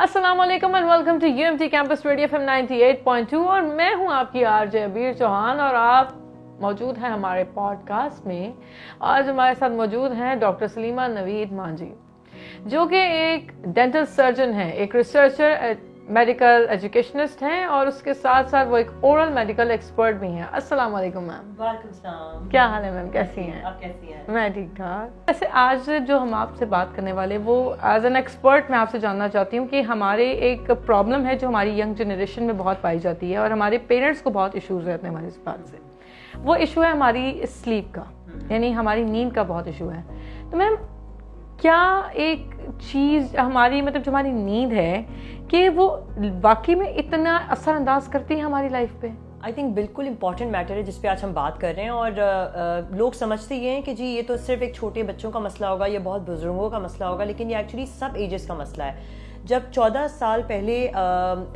अस्सलाम वालेकुम and welcome to UMT campus radio FM 98.2 और मैं हूं आपकी आरजे अबीर चौहान और आप मौजूद हैं हमारे पॉडकास्ट में। आज हमारे साथ मौजूद हैं डॉक्टर सलीमा नवीद मांझी, जो कि एक डेंटल सर्जन हैं, एक रिसर्चर, मेडिकल एजुकेशनिस्ट हैं और उसके साथ साथ वो एक ओरल मेडिकल एक्सपर्ट भी हैं। अस्सलाम वालेकुम मैम। वालेकुम सलाम। क्या हाल है मैम, कैसी हैं आप? कैसी हैं? मैं ठीक ठाक। वैसे आज जो हम आपसे बात करने वाले वो एज एन एक्सपर्ट मैं आपसे जानना चाहती हूँ कि हमारे एक प्रॉब्लम है जो हमारी यंग जनरेशन में बहुत पाई जाती है और हमारे पेरेंट्स को बहुत इश्यूज रहते हैं हमारे इस बात से। वो इशू है हमारी स्लीप का, यानी हमारी नींद का बहुत इशू है। तो मैम, क्या एक चीज़ हमारी मतलब जो हमारी नींद है कि वो वाकई में इतना असरअंदाज करती है हमारी लाइफ पे? आई थिंक बिल्कुल इंपॉर्टेंट मैटर है जिस पे आज हम बात कर रहे हैं। और लोग समझते ये हैं कि जी ये तो सिर्फ एक छोटे बच्चों का मसला होगा, ये बहुत बुजुर्गों का मसला होगा, लेकिन ये एक्चुअली सब एजेस का मसला है। जब 14 साल पहले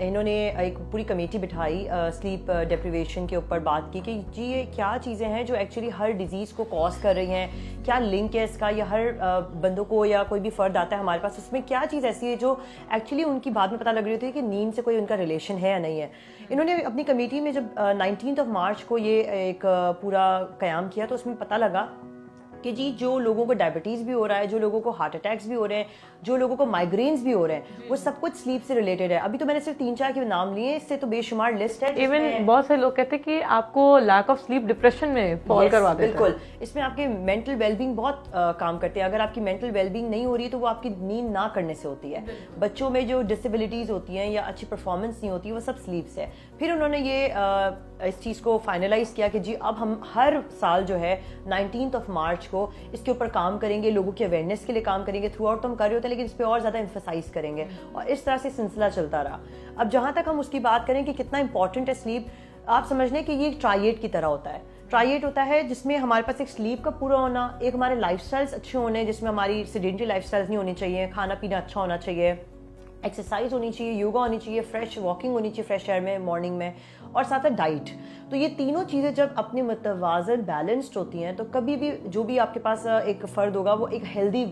इन्होंने एक पूरी कमेटी बिठाई स्लीप डिप्रिवेशन के ऊपर, बात की कि जी ये क्या चीज़ें हैं जो एक्चुअली हर डिजीज़ को कॉज कर रही हैं, क्या लिंक है इसका, या हर बंदों को या कोई भी फ़र्द आता है हमारे पास, उसमें क्या चीज़ ऐसी है जो एक्चुअली उनकी बाद में पता लग रही होती है कि नींद से कोई उनका रिलेशन है या नहीं है। इन्होंने अपनी कमेटी में जब 19 मार्च को ये एक पूरा क़याम किया तो उसमें पता लगा कि जी जो लोगों को डायबिटीज़ भी हो रहा है, जो लोगों को हार्ट अटैक्स भी हो रहे हैं, जो लोगों को माइग्रेन्स भी हो रहे हैं, वो सब कुछ स्लीप से रिलेटेड है। अभी तो मैंने सिर्फ 3-4 के नाम लिए, इससे तो बेशुमार लिस्ट है। इवन बहुत से लोग कहते हैं कि आपको लैक ऑफ स्लीप डिप्रेशन में फॉल करवा देता है। बिल्कुल, इसमें आपके मेंटल वेलबींग बहुत काम करते हैं। अगर आपकी मेंटल वेलबींग नहीं हो रही है तो वो आपकी नींद ना करने से होती है। बच्चों में जो डिसेबिलिटीज़ होती हैं या अच्छी परफॉर्मेंस नहीं होती, वो सब स्लीप से है। फिर उन्होंने ये इस चीज़ को फाइनलाइज किया कि जी अब हम हर साल जो है 19 मार्च को इसके ऊपर काम करेंगे, लोगों की अवेयरनेस के लिए काम करेंगे। थ्रू आउट तो हम कर रहे होते हैं, लेकिन इस पर और ज़्यादा एम्फसाइज करेंगे और इस तरह से सिलसिला चलता रहा। अब जहाँ तक हम उसकी बात करें कि कितना इंपॉर्टेंट है स्लीप, आप समझ लें कि ये एक ट्राइएट की तरह होता है। ट्राइएट होता है जिसमें हमारे पास एक स्लीप का पूरा होना, एक हमारे लाइफस्टाइल्स अच्छे होने जिसमें हमारी सेडेंटरी लाइफस्टाइल्स नहीं होनी चाहिए, खाना पीना अच्छा होना चाहिए, एक्सरसाइज होनी चाहिए, योगा होनी चाहिए, फ्रेश वॉकिंग होनी चाहिए फ्रेश एयर में मॉर्निंग में, और साथ साथ डाइट। तो ये तीनों चीज़ें जब अपने मुतवाज़न बैलेंस्ड होती हैं तो कभी भी जो भी आपके पास एक फ़र्द होगा वो एक हेल्दी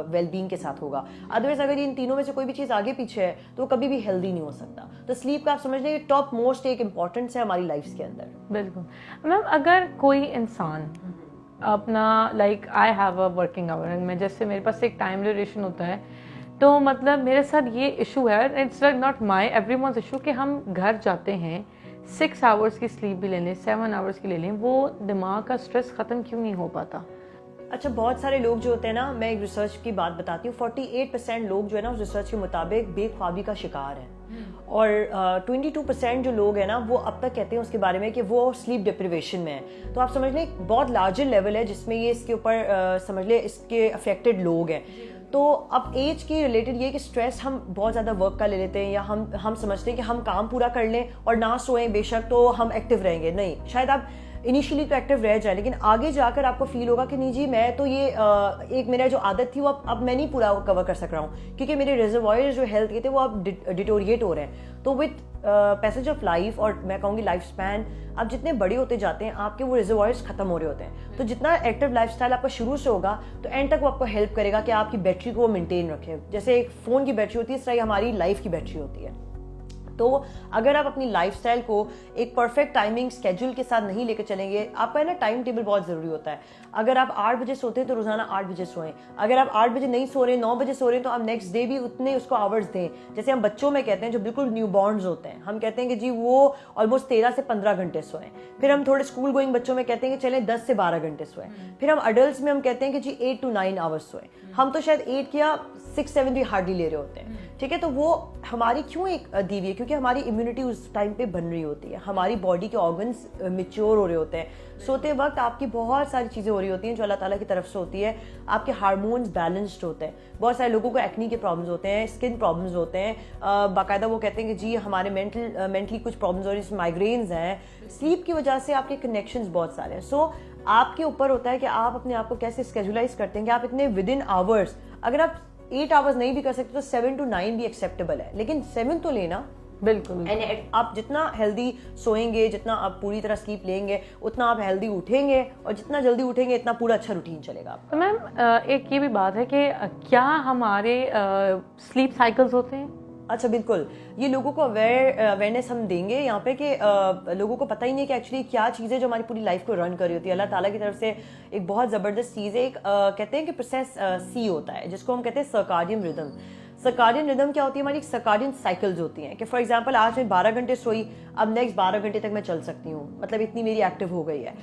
वेलबींग के साथ होगा। अदरवाइज अगर इन तीनों में से कोई भी चीज़ आगे पीछे है तो वो कभी भी हेल्दी नहीं हो सकता। तो स्लीप का आप समझ लें टॉप मोस्ट एक इम्पॉर्टेंस है हमारी लाइफ के अंदर। बिल्कुल मैम, अगर कोई इंसान अपना like I have a working hour में, जैसे मेरे पास एक टाइम ड्यूरेशन होता है, तो मतलब मेरे साथ ये इशू है, it's not my everyone's issue, कि हम घर जाते हैं 6 आवर्स की स्लीप भी ले लें, 7 आवर्स की ले लें, वो दिमाग का स्ट्रेस ख़त्म क्यों नहीं हो पाता? अच्छा, बहुत सारे लोग जो होते हैं ना, मैं एक रिसर्च की बात बताती हूँ, 48% लोग जो है ना उस रिसर्च के मुताबिक बेख्वाबी का शिकार हैं। और 22% जो लोग हैं ना वो अब तक कहते हैं उसके बारे में कि वो स्लीप डिप्रिवेशन में है। तो आप समझ लें एक बहुत लार्जर लेवल है जिसमें ये इसके ऊपर समझ लें इसके अफेक्टेड लोग हैं। तो अब एज की रिलेटेड ये कि स्ट्रेस हम बहुत ज़्यादा वर्क का ले लेते हैं, या हम समझते हैं कि हम काम पूरा कर लें और ना सोएं बेशक तो हम एक्टिव रहेंगे। नहीं, शायद आप इनिशियली तो एक्टिव रह जाए, लेकिन आगे जाकर आपको फील होगा कि नहीं जी मैं तो ये एक मेरा जो आदत थी वो अब मैं नहीं पूरा कवर कर सक रहा हूँ, क्योंकि मेरे रिजर्वायर्स जो हेल्थ के थे वो अब डिटोरिएट हो रहे हैं। तो विद पैसेज ऑफ लाइफ, और मैं कहूँगी लाइफ स्पैन, आप जितने बड़े होते जाते हैं आपके वो रिजर्वायर्स खत्म हो रहे होते हैं। तो जितना एक्टिव लाइफस्टाइल आपका शुरू से होगा तो एंड तक वो आपको हेल्प करेगा कि आपकी बैटरी को मेंटेन रखें। जैसे एक फ़ोन की बैटरी होती है, इस तरह हमारी लाइफ की बैटरी होती है। तो अगर आप अपनी लाइफस्टाइल को एक परफेक्ट टाइमिंग स्केड्यूल के साथ नहीं लेकर चलेंगे, आपका है ना टाइम टेबल बहुत ज़रूरी होता है। अगर आप 8 बजे सोते हैं तो रोज़ाना 8 बजे सोएं। अगर आप 8 बजे नहीं सो रहे, 9 बजे सो रहे हैं, तो आप नेक्स्ट डे भी उतने उसको आवर्स दें। जैसे हम बच्चों में कहते हैं जो बिल्कुल न्यू बॉर्न्स होते हैं, हम कहते हैं कि जी वो ऑलमोस्ट 13 से 15 घंटे सोएं। फिर हम थोड़े स्कूल गोइंग बच्चों में कहते हैं कि चलें 10 से 12 घंटे सोएं। फिर हम अडल्ट में हम कहते हैं कि जी 8 to 9 आवर्स सोएं। हम तो शायद 8 या 6-7 भी हार्डली ले रहे होते हैं। ठीक है, तो वो हमारी क्यों एक दी हुई है, क्योंकि हमारी इम्यूनिटी उस टाइम पे बन रही होती है, हमारी बॉडी के ऑर्गन्स मैच्योर हो रहे होते हैं। सोते वक्त आपकी बहुत सारी चीज़ें हो रही होती हैं जो अल्लाह ताला की तरफ से होती है। आपके हार्मोन्स बैलेंस्ड होते हैं। बहुत सारे लोगों को एक्नी के प्रॉब्लम्स होते हैं, स्किन प्रॉब्लम्स होते हैं, बाकायदा वो कहते हैं कि जी हमारे मेंटली कुछ प्रॉब्लम्स हो रही हैं, माइग्रेन्स हैं। स्लीप की वजह से आपके कनेक्शंस बहुत सारे हैं। सो आपके ऊपर होता है कि आप अपने आप को कैसे स्केजुलाइज करते हैं कि आप इतने विद इन आवर्स, अगर आप 8 आवर्स नहीं भी कर सकते तो 7 to 9 भी एक्सेप्टेबल है, लेकिन 7 तो लेना। बिल्कुल। एंड आप जितना हेल्दी सोएंगे, जितना आप पूरी तरह स्लीप लेंगे, उतना आप हेल्दी उठेंगे, और जितना जल्दी उठेंगे इतना पूरा अच्छा रूटीन चलेगा आपका। तो मैम एक ये भी बात है कि क्या हमारे स्लीप साइकिल्स होते हैं? अच्छा बिल्कुल, ये लोगों को अवेयरनेस हम देंगे यहाँ पे कि लोगों को पता ही नहीं कि एक्चुअली क्या चीज़ है जो हमारी पूरी लाइफ को रन कर रही होती है। अल्लाह ताला की तरफ से एक बहुत ज़बरदस्त चीज़ है, एक कहते हैं कि प्रोसेस सी होता है जिसको हम कहते हैं सर्काडियन रिदम। सर्काडियन रिदम क्या होती है? हमारी सर्काडियन साइकिल्स होती हैं कि फॉर एग्जांपल आज मैं 12 घंटे सोई, अब नेक्स्ट 12 घंटे तक मैं चल सकती हूँ, मतलब इतनी मेरी एक्टिव हो गई है।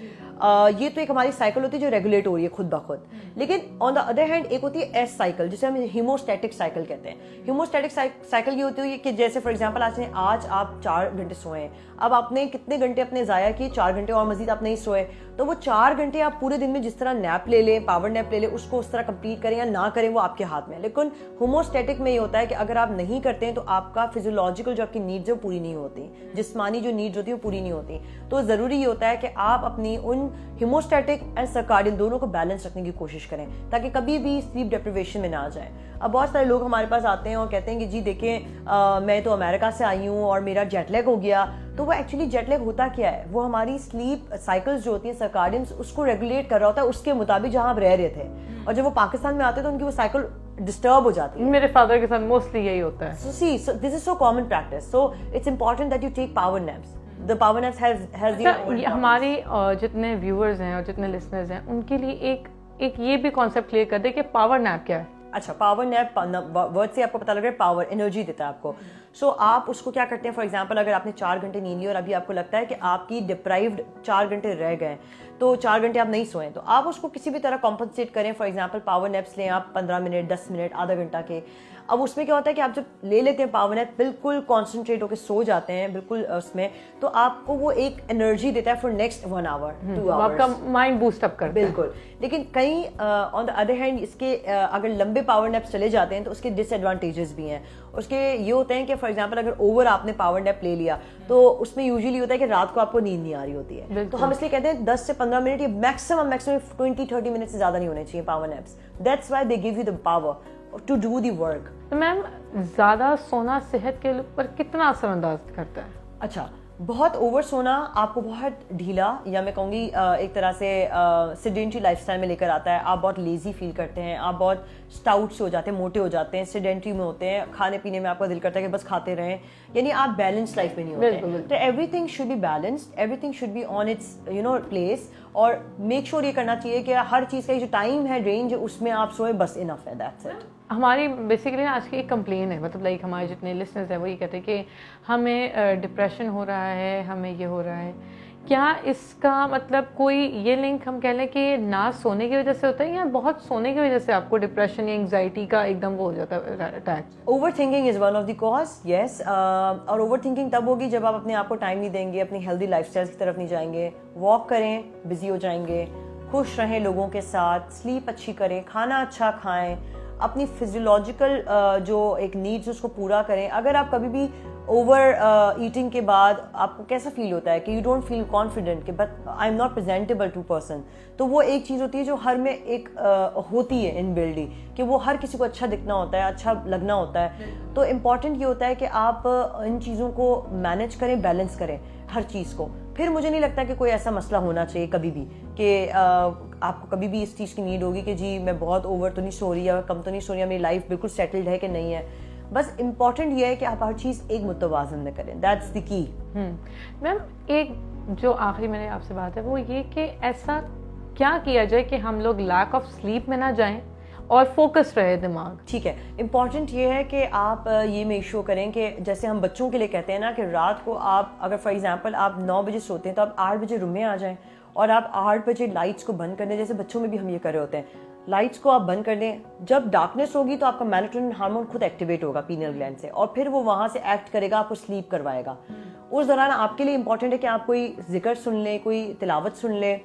ये तो एक हमारी साइकिल होती है जो रेगुलेट हो रही है खुद ब खुद। लेकिन ऑन द अदर हैंड एक होती है एस साइकिल जिसे हम हीमोस्टैटिक साइकिल कहते हैं। हीमोस्टैटिक साइकिल ये होती है कि जैसे फॉर एग्जांपल आज आप 4 घंटे सोए, अब आपने कितने घंटे अपने ज़ाया किए, 4 घंटे और मजीद आप नहीं सोए, तो वो 4 घंटे आप पूरे दिन में जिस तरह नैप ले लें, पावर नैप ले लें, उसको उस तरह कंप्लीट करें या ना करें वो आपके हाथ में। लेकिन होमोस्टैटिक में ये होता है कि अगर आप नहीं करते हैं तो आपका फिजियोलॉजिकल जो आपकी नीड्स है वो पूरी नहीं होती, जिस्मानी जो नीड्स होती है वो पूरी नहीं होती। तो ज़रूरी ये होता है कि आप अपनी उन हीमोस्टैटिक एंड सर्काडियन दोनों को बैलेंस रखने की कोशिश करें ताकि कभी भी स्लीप डिप्रिवेशन में ना आ जाए। अब बहुत सारे लोग हमारे पास आते हैं और कहते हैं कि जी देखें मैं तो अमेरिका से आई हूँ और मेरा जेटलैग हो गया। तो वो एक्चुअली जेटलैग होता क्या है? वो हमारी स्लीप साइकिल्स जो होती है सर्काडियंस उसको रेगुलेट कर रहा होता है उसके मुताबिक जहाँ आप रह रहे थे, और जब वो पाकिस्तान में आते हैं तो उनकी वो साइकिल डिस्टर्ब हो जाती है। मेरे फादर के साथ मोस्टली यही होता है। So this is so common practice. So it's important that you take power naps. The power naps has the हमारे जितने व्यूअर्स हैं और जितने लिसनर्स हैं उनके लिए एक ये भी कॉन्सेप्ट क्लियर कर दे कि पावर नैप क्या है। अच्छा, पावर नैप वर्ड से आपको पता लग रहा है पावर एनर्जी देता है आपको। सो आप उसको क्या करते हैं? फॉर एग्जांपल अगर आपने 4 घंटे नींद ली और अभी आपको लगता है कि आपकी डिप्राइव्ड 4 घंटे रह गए, तो 4 घंटे आप नहीं सोए, तो आप उसको किसी भी तरह कॉम्पनसेट करें। फॉर एग्जांपल पावर नैप्स लें आप 15 मिनट, 10 मिनट, आधा घंटा के। अब उसमें क्या होता है कि आप जब ले लेते हैं पावर नैप, बिल्कुल कॉन्सेंट्रेट होकर सो जाते हैं बिल्कुल उसमें, तो आपको वो एक एनर्जी देता है फॉर नेक्स्ट 1 आवर 2 आवर्स, आपका माइंड बूस्ट अप करता है। बिल्कुल। लेकिन कहीं ऑन द अदर हैंड इसके अगर लंबे पावर नैप्स चले जाते हैं तो उसके डिसएडवांटेजेस भी हैं। उसके ये होते हैं कि फॉर एग्जांपल अगर ओवर आपने पावर नैप ले लिया तो उसमें यूजुअली होता है कि रात को आपको नींद नहीं आ रही होती है। तो हम इसलिए कहते हैं 10 से 15 मिनट, ये मैक्सिमम 20-30 मिनट से ज्यादा नहीं होने चाहिए power naps. That's why they give you the power to do the work. तो मैम ज्यादा सोना सेहत के ऊपर कितना असरअंदाज करता है? अच्छा, बहुत ओवर सोना आपको बहुत ढीला, या मैं कहूँगी एक तरह से सेडेंटरी लाइफस्टाइल में लेकर आता है। आप बहुत लेजी फील करते हैं, आप बहुत स्टाउट से हो जाते हैं, मोटे हो जाते हैं, सेडेंटरी में होते हैं, खाने पीने में आपका दिल करता है कि बस खाते रहें, यानी आप बैलेंस लाइफ में नहीं होते। तो everything should be balanced, everything should be on its place, और मेक श्योर ये करना चाहिए कि हर चीज़ का जो टाइम है, रेंज है, उसमें आप सोए, बस इनफ है, दैट्स इट। हमारी बेसिकली आज की एक कंप्लेन है, मतलब लाइक हमारे जितने लिसनर्स हैं वो ये कहते हैं कि हमें डिप्रेशन हो रहा है, हमें ये हो रहा है। क्या इसका मतलब कोई ये लिंक हम कह लें कि ना सोने की वजह से होता है, या बहुत सोने की वजह से आपको डिप्रेशन या एंग्जाइटी का एकदम वो हो जाता है attack? Over thinking is one of the cause, yes. और ओवर थिंकिंग तब होगी जब आप अपने आप को टाइम नहीं देंगे, अपनी हेल्दी लाइफस्टाइल की तरफ नहीं जाएंगे, वॉक करें, बिजी हो जाएंगे, खुश रहें लोगों के साथ, स्लीप अच्छी करें, खाना अच्छा खाएं, अपनी फिजियोलॉजिकल जो एक नीड्स उसको पूरा करें। अगर आप कभी भी ओवर ईटिंग के बाद आपको कैसा फील होता है कि यू डोंट फील कॉन्फिडेंट कि but I am not presentable to person, तो वो एक चीज़ होती है जो हर में एक होती है इन बिल्डी, कि वो हर किसी को अच्छा दिखना होता है, अच्छा लगना होता है। तो इम्पॉर्टेंट ये होता है कि आप इन चीज़ों को मैनेज करें, बैलेंस करें हर चीज़ को। फिर मुझे नहीं लगता कि कोई ऐसा मसला होना चाहिए कभी भी कि आपको कभी भी इस चीज़ की नीड होगी कि जी मैं बहुत ओवर तो नहीं सो रही या कम तो नहीं सो रही, मेरी लाइफ बिल्कुल सेटल्ड है कि नहीं है। बस इम्पॉर्टेंट ये है कि आप हर चीज़ एक मुतवाज़न में करें, दैट्स द की। मैम एक जो आखिरी मैंने आपसे बात है वो ये कि ऐसा क्या किया जाए कि हम लोग लैक ऑफ स्लीप में ना जाएं और फोकस रहे दिमाग? ठीक है, इम्पॉर्टेंट ये है कि आप ये मेक श्योर करें कि जैसे हम बच्चों के लिए कहते हैं ना कि रात को आप अगर फॉर एग्जांपल आप 9 बजे सोते हैं तो आप 8 बजे रूम में आ जाएं और आप 8 बजे लाइट्स को बंद कर दें। जैसे बच्चों में भी हम ये कर रहे होते हैं, लाइट्स को आप बंद कर दें। जब डार्कनेस होगी तो आपका मेलाटोनिन हार्मोन खुद एक्टिवेट होगा पीनियल ग्लैंड से, और फिर वो वहाँ से एक्ट करेगा, आपको स्लीप करवाएगा। उस दौरान आपके लिए इंपॉर्टेंट है कि आप कोई जिक्र सुन लें, कोई तिलावत सुन लें,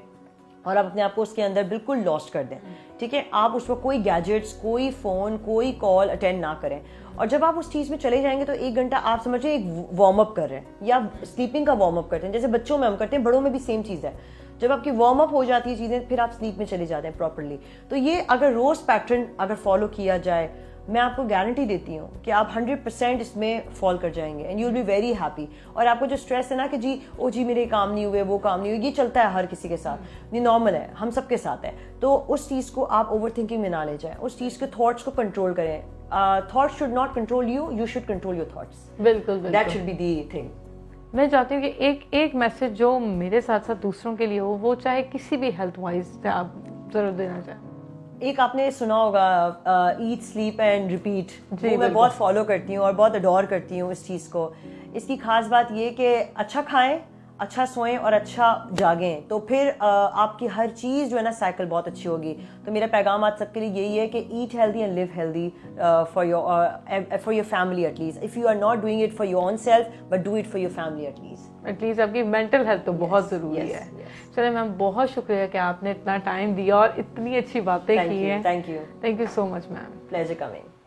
और आप अपने आप को उसके अंदर बिल्कुल लॉस्ट कर दें। ठीक है, आप उस वक्त कोई गैजेट्स, कोई फ़ोन, कोई कॉल अटेंड ना करें। और जब आप उस चीज़ में चले जाएंगे तो 1 घंटा आप समझिए एक वार्म अप कर रहे हैं या स्लीपिंग का वार्म अप करते हैं। जैसे बच्चों में हम करते हैं, बड़ों में भी सेम चीज़ है। जब आपकी वार्म अप हो जाती है चीज़ें, फिर आप स्लीप में चले जाते हैं प्रॉपरली। तो ये अगर रोज़ पैटर्न अगर फॉलो किया जाए, मैं आपको गारंटी देती हूँ कि आप 100% इसमें फॉल कर जाएंगे and you will be very happy. और आपको जो स्ट्रेस है ना कि जी ओ जी मेरे काम नहीं हुए, वो काम नहीं हुए, ये चलता है हर किसी के साथ, ये नॉर्मल है, हम सबके साथ है। तो उस चीज़ को आप ओवर थिंकिंग में ना ले जाएं, उस चीज़ के थॉट्स को कंट्रोल करें। Thoughts should not control you, you should control your thoughts. बिल्कुल दैट बिल्कुल. Should be the thing. मैं चाहती हूँ कि एक मैसेज जो मेरे साथ साथ दूसरों के लिए हो, वो चाहे किसी भी हेल्थ वाइज से आप जरूर देना चाहें. एक आपने सुना होगा ईट स्लीप एंड रिपीट, वो मैं बिल्कुल. बहुत फॉलो करती हूँ और बहुत अडोर करती हूँ इस चीज़ को. इसकी खास बात ये कि अच्छा खाएं, अच्छा सोएं और अच्छा जागें, तो फिर आपकी हर चीज़ जो है ना साइकिल बहुत अच्छी होगी. तो मेरा पैगाम आज सबके लिए यही है कि eat healthy and live healthy for your family at least. If you are not doing it for your own self but do it for your family at least आपकी मेंटल हेल्थ तो बहुत ज़रूरी yes, है. yes. चलिए मैम, बहुत शुक्रिया कि आपने इतना टाइम दिया और इतनी अच्छी बातें की हैं. Thank you. Thank you so much ma'am. Pleasure coming.